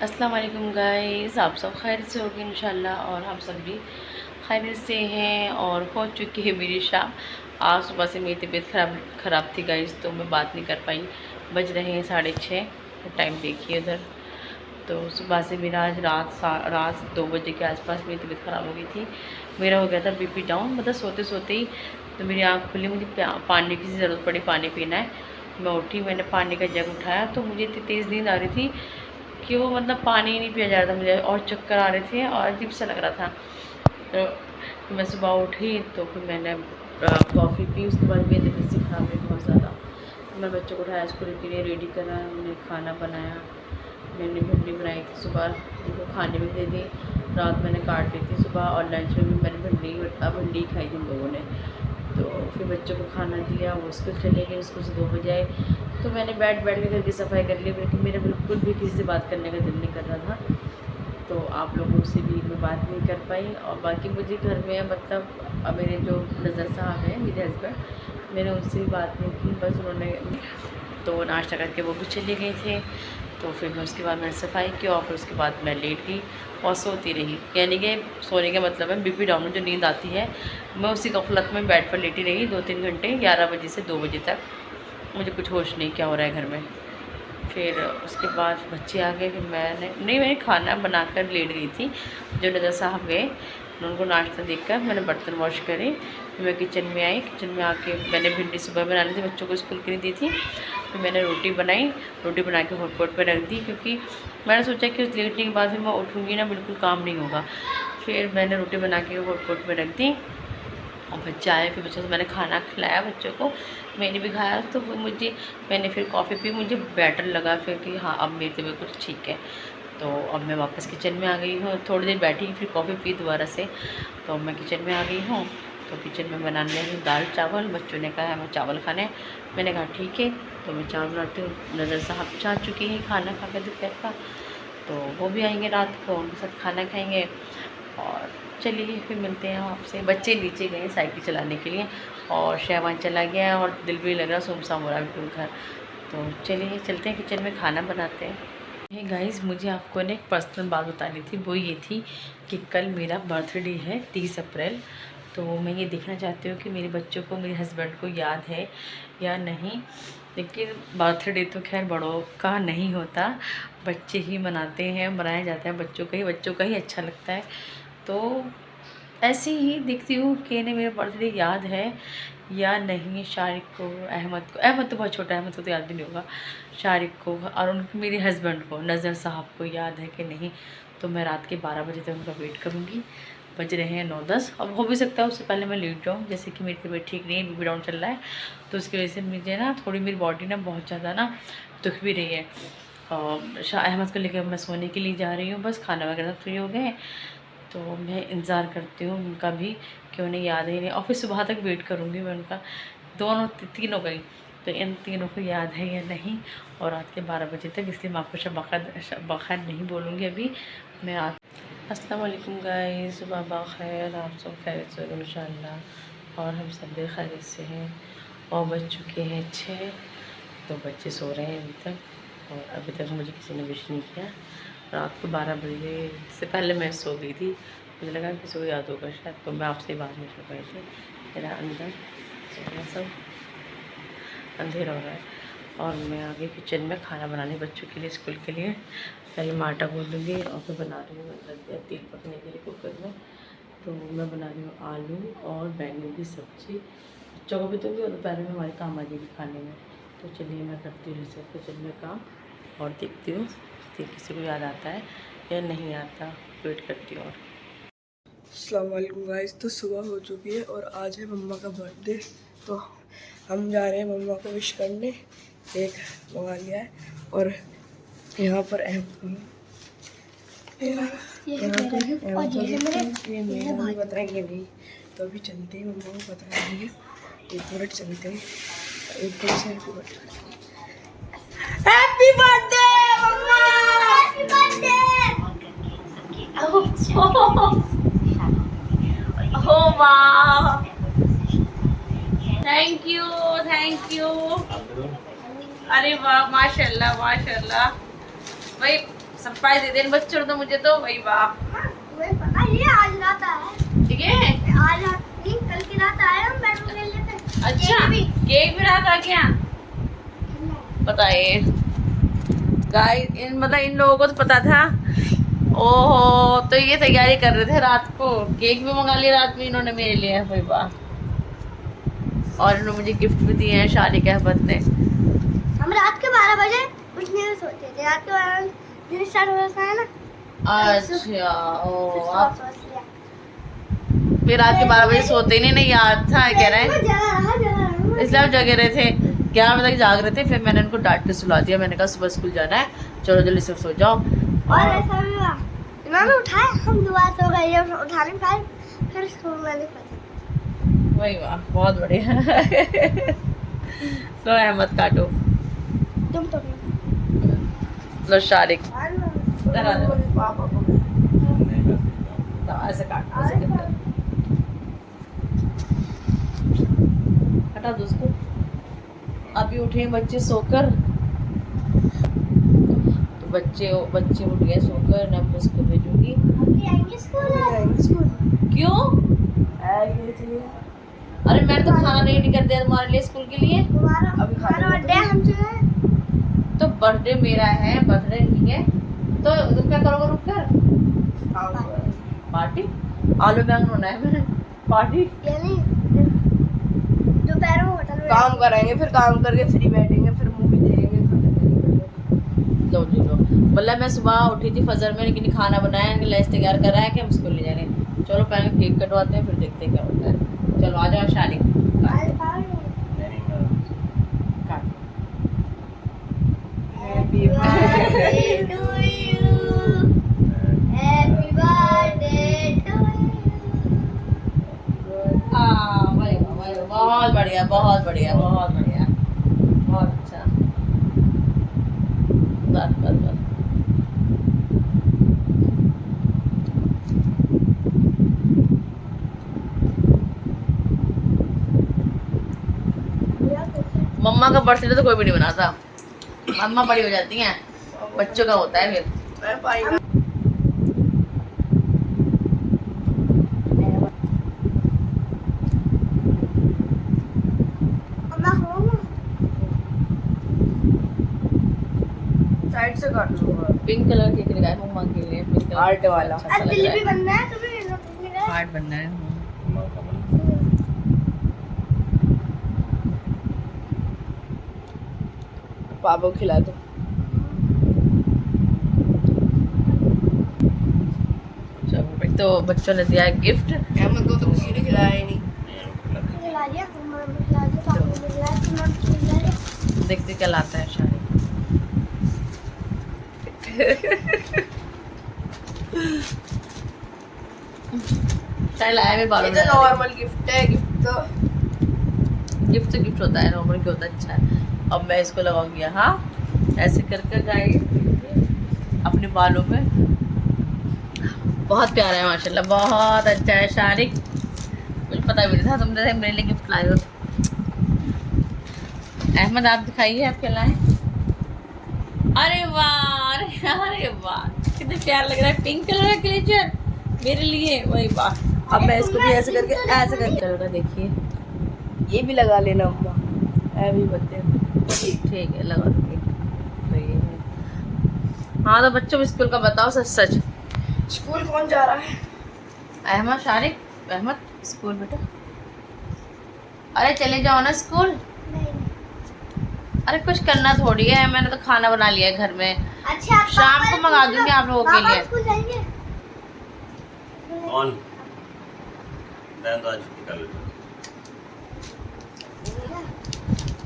अस्सलाम वालेकुम गाइस, आप सब खैर से होगी इंशाल्लाह और हम सब भी खैर से हैं। और हो चुकी है मेरी शाम। आज सुबह से मेरी तबीयत ख़राब थी गाइस, तो मैं बात नहीं कर पाई। बज रहे हैं 6:30, तो टाइम देखिए उधर। तो सुबह से मेरा आज रात 2 बजे के आसपास मेरी तबीयत ख़राब हो गई थी। मेरा हो गया था बीपी डाउन, मतलब सोते सोते ही तो मेरी आँख खुली, मुझे पानी की ज़रूरत पड़ी, पानी पीना है। मैं उठी, मैंने पानी का जग उठाया तो मुझे इतनी तेज़ नींद आ रही थी कि वो मतलब पानी ही नहीं पिया जा रहा था मुझे, और चक्कर आ रहे थे और अजीब सा लग रहा था। तो मैं सुबह उठी तो फिर मैंने कॉफ़ी पी। उसके बाद मेरी तबीयत से ख़राब हुई बहुत ज़्यादा। मैं बच्चों को उठाया, स्कूल के लिए रेडी करा, उन्हें खाना बनाया। मैंने भिंडी बनाई थी सुबह, उनको खाने में दे दी। रात मैंने काट ली थी सुबह, और लंच में भी मैंने भिंडी खाई थी हम लोगों ने। तो फिर बच्चों को खाना दिया, वो स्कूल चले गए। स्कूल से 2 बजे आए तो मैंने बैठ के घर की सफाई कर ली, लेकिन मेरा बिल्कुल भी किसी से बात करने का दिल नहीं कर रहा था। तो आप लोगों से भी मैं बात नहीं कर पाई। और बाकी मुझे घर में मतलब मेरे जो नज़र साहब हैं, मेरे हस्बैंड, मैंने उनसे भी बात नहीं की। बस उन्होंने तो नाश्ता करके वो भी चले गए थे। तो फिर मैं उसके बाद मैंने सफाई की और फिर उसके बाद मैं लेट गई और सोती रही। यानी कि सोने का मतलब है बीपी डाउन में जो नींद आती है, मैं उसी गफलत में बेड पर लेटी रही 2-3 घंटे, 11 बजे से 2 बजे तक। मुझे कुछ होश नहीं क्या हो रहा है घर में। फिर उसके बाद बच्चे आ गए, फिर मैंने खाना बनाकर लेट गई थी। जो नज़र साहब गए, उनको नाश्ता देकर मैंने बर्तन वॉश करे। फिर मैं किचन में आई। किचन में आके मैंने भिंडी सुबह बनानी थी, बच्चों को स्कूल के लिए दी थी। फिर मैंने रोटी बनाई, रोटी बना के हॉटपॉट पर रख दी, क्योंकि मैंने सोचा कि उस लेटने के बाद फिर मैं उठूँगी ना, बिल्कुल काम नहीं होगा। फिर मैंने रोटी बना के हॉटपॉट पर रख दी और बच्चे आए। फिर बच्चों से मैंने खाना खिलाया बच्चों को, मैंने भी खाया। तो मैंने फिर कॉफ़ी पी, मुझे बेटर लगा फिर कि हाँ अब मेरी तबीयत कुछ ठीक है। तो अब मैं वापस किचन में आ गई हूँ। थोड़ी देर बैठी, फिर कॉफ़ी पी दोबारा से, तो मैं किचन में आ गई हूँ। तो किचन में बनाने लगी दाल चावल। बच्चों ने कहा हमें चावल खाने हैं, मैंने कहा ठीक है। तो मैं चावल बनाती हूँ। नज़र साहब चाह चुकी हैं खाना खा के दोपहर का, तो वो भी आएंगे रात को, उनके साथ खाना खाएंगे। और चलिए फिर मिलते हैं आपसे। बच्चे नीचे गए साइकिल चलाने के लिए और शहवान चला गया है, और दिल भी लग रहा सुमसाम हो रहा है बिल्कुल घर। तो चलिए चलते हैं किचन में, खाना बनाते हैं। हे गाइस, मुझे आपको ने एक पर्सनल बात बतानी थी। वो ये थी कि कल मेरा बर्थडे है 30 अप्रैल। तो मैं ये देखना चाहती हूँ कि मेरे बच्चों को, मेरे हस्बैंड को याद है या नहीं। लेकिन बर्थडे तो खैर बड़ों का नहीं होता, बच्चे ही मनाते हैं, मनाया जाता है बच्चों का ही अच्छा लगता है। तो ऐसे ही देखती हूँ कि इन्हें मेरा बर्थडे याद है या नहीं। शारिक को, अहमद तो बहुत छोटा है, अहमद को तो याद भी नहीं होगा। शारिक को और उनके, मेरे हस्बैंड को, नज़र साहब को याद है कि नहीं। तो मैं रात के 12 बजे तक उनका वेट करूँगी। बज रहे हैं 9-10। अब हो भी सकता है उससे पहले मैं लेट जाऊँ, जैसे कि मेरी तबीयत ठीक नहीं है, बीपी डाउन चल रहा है। तो उसकी वजह से मुझे ना थोड़ी, मेरी बॉडी ना बहुत ज़्यादा ना दुख भी रही है। और अहमद को लेकर मैं सोने के लिए जा रही हूँ, बस खाना वगैरह फ्री हो गए। तो मैं इंतज़ार करती हूँ उनका भी कि उन्हें याद ही नहीं। और फिर सुबह तक वेट करूँगी मैं उनका, तीनों का ही। तो इन तीनों को याद है या नहीं, और रात के 12 बजे तक। इसलिए मैं आपको शब बखैर नहीं बोलूँगी अभी। मैं अस्सलाम वालेकुम गाइस, सुबह बखैर, आप सब खैरियत से होंगे इंशाल्लाह। और हम सब भी खैरियत से हैं। और बज चुके हैं 6, तो बच्चे सो रहे हैं अभी तक, और अभी तक मुझे किसी ने विश नहीं किया। रात को 12 बजे से पहले मैं सो गई थी, मुझे लगा किसी को याद होगा शायद, तो मैं आपसे बात नहीं कर पाई थी। मेरा अंदर सब अंधेरा हो रहा है। और मैं आगे किचन में खाना बनाने बच्चों के लिए, स्कूल के लिए। पहले मैं आटा गूँथ लूँगी और फिर बना रही हूँ, रख दिया तेल पकने के लिए कुकर में। तो मैं बना रही हूँ आलू और बैंगन की सब्ज़ी। बच्चों को भी दूँगी और दोपहर में हमारे काम आ जाएगी खाने में। तो चलिए मैं करती हूँ सब किचन में काम और देखती हूँ कि किसी को याद आता है या नहीं आता। वेट करती हूँ। और अस्सलाम वालेकुम गाइस, तो सुबह हो चुकी है और आज है मम्मा का बर्थडे। तो हम जा रहे हैं मम्मा को विश करने। केक मंगा लिया है और यहाँ पर बताएंगे नहीं, तो अभी चलते हैं मम्मा को बताएंगे। 1 मिनट चलते हैं, 1 मिनट से हैप्पी बर्थडे मम्मा, हैप्पी Oh वाह, थैंक यू थैंक यू। अरे वाह, माशाल्लाह माशाल्लाह। भाई सरप्राइज दे दें बच्चों तो मुझे तो भाई वाह। तुम्हें पता ये आज रात आया ठीक है आज रात नहीं कल की रात आया हम बेडरूम ले लेते। अच्छा केक भी रात आ गया बताइए गाइस। इन लोगों को तो पता था। ओहो तो ये तैयारी कर रहे थे रात को, केक भी मंगा लिया रात में इन्होंने मेरे लिए भाई वाह। और इन्होंने मुझे गिफ्ट भी दिए हैं शादी के अहमद ने। हम रात के 12 बजे उठने में सोते थे, रात के 12 दिन स्टार्ट हो जाता है ना। अच्छा ओ फिर आप सोच लिया। फिर रात के 12 बजे सोते ही नहीं याद था कह रहे हैं जगा रहा इसलिए आप जगे रहे थे 11 बजे तक जाग रहे थे। फिर मैंने उनको डांट के सुला दिया, मैंने कहा सुबह स्कूल जाना है चलो जल्दी से सो जाओ। और ऐसा भी हुआ इन्होंने उठाया हम दुआ सो गए उठाने पाए फिर स्कूल में पता। वही वाह बहुत बढ़िया। लो अहमद काटो तुम तो लो शारिक पापा को ऐसे काट ऐसे काट। हटा दो उसको। अभी उठे बच्चे सोकर, तो बच्चे उठ गए सोकर, मैं अपने स्कूल भेजूंगी। अभी आएंगे स्कूल क्यों? अरे मैंने तो खाना रेडी कर दिया तुम्हारे लिए स्कूल के लिए। तुम्हारा बर्थडे हम जो है तो बर्थडे मेरा है, बर्थडे नहीं है तो तुम क्या करोगे रुक कर? पार्टी आलू बैंगन बनाया मैंने पार्टी। यानी दोपहर में होटल में काम करेंगे, फिर काम करके फ्री बैठेंगे, फिर मूवी देखेंगे। लो जी लो। मतलब मैं सुबह उठी थी फजर में लेकिन खाना बनाया, लंच तैयार कर रहा है कि हम स्कूल ले जाएंगे। चलो पहले केक कटवाते हैं फिर देखते हैं क्या होता है। चलो आ जाओ शादी Happy birthday to you. Happy birthday to you. बहुत बढ़िया बहुत बढ़िया बहुत बढ़िया बहुत अच्छा। बस बस बस मम्मा का बर्थडे तो कोई भी नहीं बनाता, मम्मा बड़ी हो जाती हैं बच्चों का होता है फिर। साइड से काट लो। पिंक कलर केक लगाए मम्मा के लिए, पिंक कलर हार्ट वाला। अच्छा आज लग दिल रहा भी है। बनना है तुम्हें हार्ट बनना है। पापा को खिला दो। चलो भाई तो बच्चों ने दिया है गिफ्ट। अहमद को तो किसी ने खिलाया ही नहीं। खिला दिया मम्मा ने खिला दिया पापा ने खिलाया तुमने खिलाया। देखते क्या लाता है शादी। शायद लाया मेरे बालों ये तो में। नॉर्मल गिफ्ट है। गिफ्ट तो गिफ्ट होता है, नॉर्मल क्या होता है। अच्छा है अब मैं इसको लगाऊंगी हाँ ऐसे करके जाएगी अपने बालों में। बहुत प्यारा है माशाल्लाह, बहुत अच्छा है शारिक। मुझे पता भी नहीं था तुम मेरे लिए गिफ्ट लाए हो। अहमद आप दिखाइए आप क्या लाए। अरे वाह अरे वाह कितने प्यार लग रहा है, पिंक कलर का क्लेचर मेरे लिए वही वाह। अब मैं इसको भी ऐसे करके कलर का देखिए ये भी लगा लेना अम्मा। Happy birthday. ठीक है लगा दूंगी। तो ये है हाँ। तो बच्चों स्कूल का बताओ सच सच। स्कूल कौन जा रहा है? अहमद शारिक अहमद स्कूल बेटा। अरे चले जाओ ना स्कूल। अरे कुछ करना थोड़ी है, मैंने तो खाना बना लिया है घर में। अच्छा आप शाम को मंगा दूंगी आप लोगों के लिए। स्कूल जाएंगे कौन? तो आज छुट्टी कर लेते।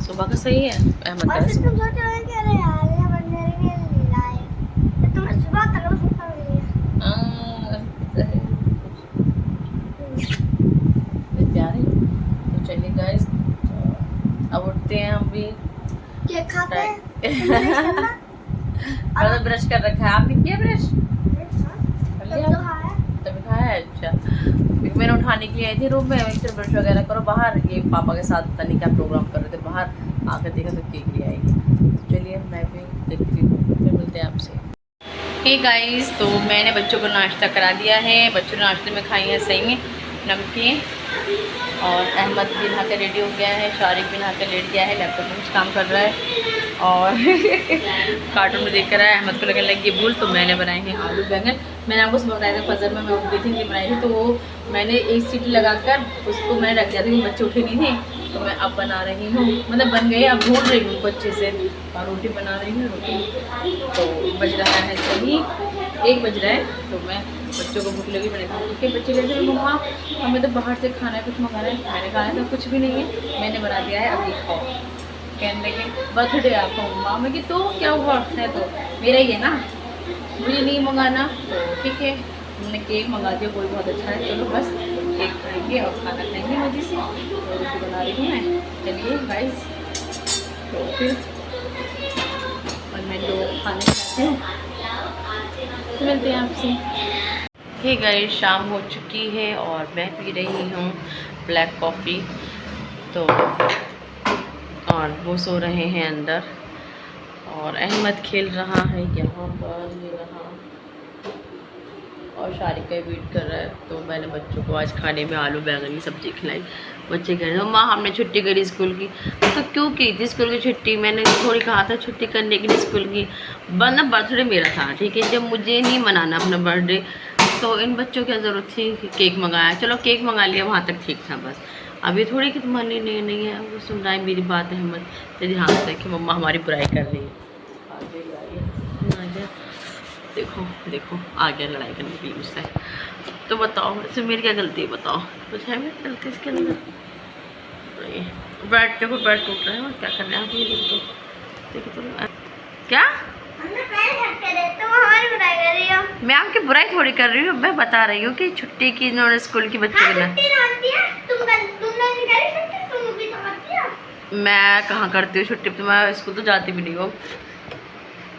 सुबह का सही है अहमद और का। फिर तुम सोच रहे हो कि अरे यार ये बंदे ने लाए तो तुम्हें सुबह करो सकता प्यारे तो चलिए गाइस अब उठते हैं हम भी। केक खाते हैं और ब्रश कर रखा है आपने किया ब्रश कर तब लिया तो खाया तभी खाया है। अच्छा क्योंकि मैंने उठाने के लिए आई थी रूम में, फिर ब्रश वगैरह करो बाहर। ये पापा के साथ पता नहीं क्या प्रोग्राम कर रहे थे बाहर, आकर देखा तो केक ले आएगी। तो चलिए मैं भी देखती हूँ फिर मिलते हैं आपसे। हे गाइस, तो मैंने बच्चों को नाश्ता करा दिया है। बच्चों ने नाश्ते में खाई है सही नमकीन, और अहमद भी नहा कर रेडी हो गया है, शारिक भी नहा कर लेट गया है, लैपटॉप में कुछ काम कर रहा है और कार्टून में देख कर आया। अहमद को लगने लगी भूल, तो मैंने बनाए हैं आलू बैंगन। मैंने आपको बताया था फजर में मैं उठ गई थी, नहीं बनाई थी, तो वो मैंने एक सीटी लगाकर उसको मैंने रख दिया था, बच्चे उठे नहीं थे। तो मैं अब बना रही हूँ, मतलब बन गए, अब भून रही हूँ उनको अच्छे से, और रोटी बना रही हूँ। रोटी तो बज रहा है सही 1 बज रहा है, तो मैं बच्चों को भूख लगी, मैंने कहा क्योंकि बच्चे कहते हैं मम्मा हमें तो बाहर से खाना है, कुछ मंगाना है। मैंने कहा था कुछ भी नहीं है, मैंने बना दिया है, अब ये खाओ। कहने लगे बर्थडे आपका मम्मा, मैं कि तो क्या हुआ है, तो मेरा ही है ना, मुझे नहीं मंगाना। तो ठीक है, हमने केक मंगा दिया, कोई बहुत अच्छा है, चलो बस केक खाएंगे और खाना खाएंगे मज़े से। तो रोटी बना रही हूँ मैं, चलिए गाइस, तो फिर और मैं लोग खाने खाते हैं, तो मिलते हैं आपसे। हे गाइस, शाम हो चुकी है और मैं पी रही हूँ ब्लैक कॉफ़ी, तो और वो सो रहे हैं अंदर, और अहमद खेल रहा है यहाँ पर ये रहा, और शारिक का वेट कर रहा है। तो मैंने बच्चों को आज खाने में आलू बैंगन की सब्ज़ी खिलाई। बच्चे कह रहे हैं माँ हमने छुट्टी करी स्कूल की। तो क्यों की थी स्कूल की छुट्टी? मैंने थोड़ी कहा था छुट्टी करने के लिए स्कूल की, वरना बर्थडे मेरा था, ठीक है। जब मुझे नहीं मनाना अपना बर्थडे, तो इन बच्चों की ज़रूरत थी कि केक मंगाया, चलो केक मंगा लिया, वहाँ तक ठीक था। बस अभी थोड़ी कि तुम्हारी नहीं है, वो सुन रहा है मेरी बात है अहमद, तो ध्यान से कि मम्मा हमारी बुराई कर रही है। आ गया, देखो देखो आ गया लड़ाई करने के लिए मुझसे। तो बताओ इसमें मेरी क्या गलती है, बताओ कुछ है मेरी गलती इसके अंदर? ब्रेड देखो, ब्रेड टूट रहा है, और क्या कर रहे हैं आप, ये देखो देखो तो क्या मैं आपकी बुराई थोड़ी कर रही हूँ, मैं बता रही हूँ कि छुट्टी की इन्होंने स्कूल की बच्चों के लिए। मैं कहाँ करती हूँ छुट्टी, तो मैं स्कूल तो जाती भी नहीं हूँ।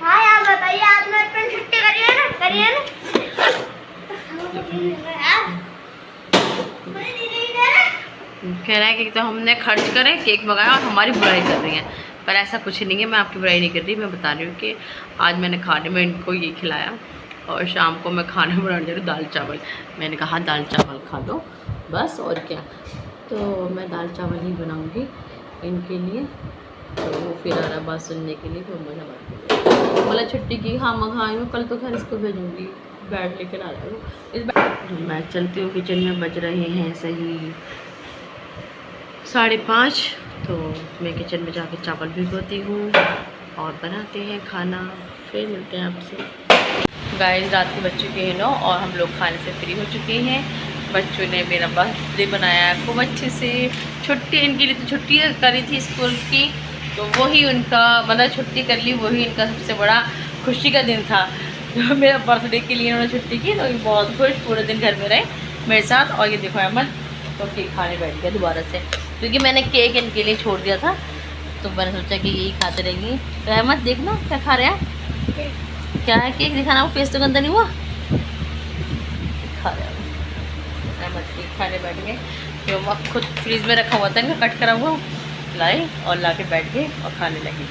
हाँ यार बताइए, आपने अपनी छुट्टी करी है ना? कह रहा है कि तो हमने खर्च करे केक मंगाया और हमारी बुराई कर रही हैं, पर ऐसा कुछ नहीं है, मैं आपकी बुराई नहीं कर रही। मैं बता रही हूँ कि आज मैंने खाने में इनको ये खिलाया, और शाम को मैं खाना बनाने जा रही हूँ दाल चावल। मैंने कहा दाल चावल खा लो बस, और क्या। तो मैं दाल चावल ही बनाऊँगी इनके लिए। तो वो फिर आ रहा बात सुनने के लिए, तो मज़ा बात बोला छुट्टी की, हाँ मंगाई हूँ, कल तो खैर इसको भेजूँगी, बैठ लेकर आ जाऊँ। मैं चलती हूँ किचन में, बज रहे हैं सही 5:30। तो मैं किचन में जाके चावल भिगोती हूँ और बनाते हैं खाना, फिर मिलते हैं आपसे। गाइस रात के बज चुके हैं 9 और हम लोग खाने से फ्री हो चुके हैं। बच्चों ने मेरा बर्थडे बनाया खूब अच्छे से। छुट्टी इनके लिए तो छुट्टी करी थी स्कूल की, तो वही उनका मतलब छुट्टी कर ली, वही इनका सबसे बड़ा खुशी का दिन था। तो मेरा बर्थडे के लिए उन्होंने छुट्टी की, तो ये बहुत खुश, पूरे दिन घर में रहे मेरे साथ। और ये देखो अहमद तो केक खाने बैठ गया दोबारा से, क्योंकि मैंने केक इनके लिए छोड़ दिया था, तो मैंने सोचा कि यही खाते रहेंगी। तो अहमद देखना क्या खा रहे हैं, क्या है केक दिखाना, वो फेस तो गंदा नहीं हुआ, खा रहे हैं अहमद केक खाने बैठ गए। तो वह खुद फ्रीज में रखा हुआ था इनका कट करा हुआ, लाए और ला के बैठ गए और खाने लगे।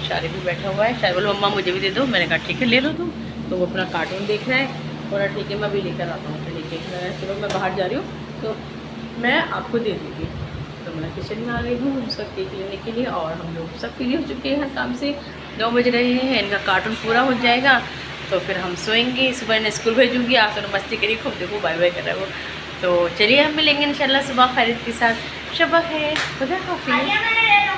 शारी भी बैठा हुआ है, शारी बोलो मम्मा मुझे भी दे दो। मैंने कहा ठीक है ले लो तुम। तो वो अपना कार्टून देख रहा है, बोला ठीक है मैं भी लेकर आता हूँ। तो लेके चलो मैं बाहर जा रही हूँ, तो मैं आपको दे दूँगी। तो मैं किचन में आ गई हूँ उसका केक लेने के लिए, और हम लोग सब फ्री हो चुके हैं काम से। 9 बज रहे हैं, इनका कार्टून पूरा हो जाएगा तो फिर हम सोएंगे। सुबह इन्हें स्कूल भेजूँगी, आप तो मस्ती करिए खूब, देखो बाय बाय कर रहा है वो। तो चलिए हम मिलेंगे इंशाल्लाह सुबह खैरियत के साथ। शबा है, खुदा हाफिज़।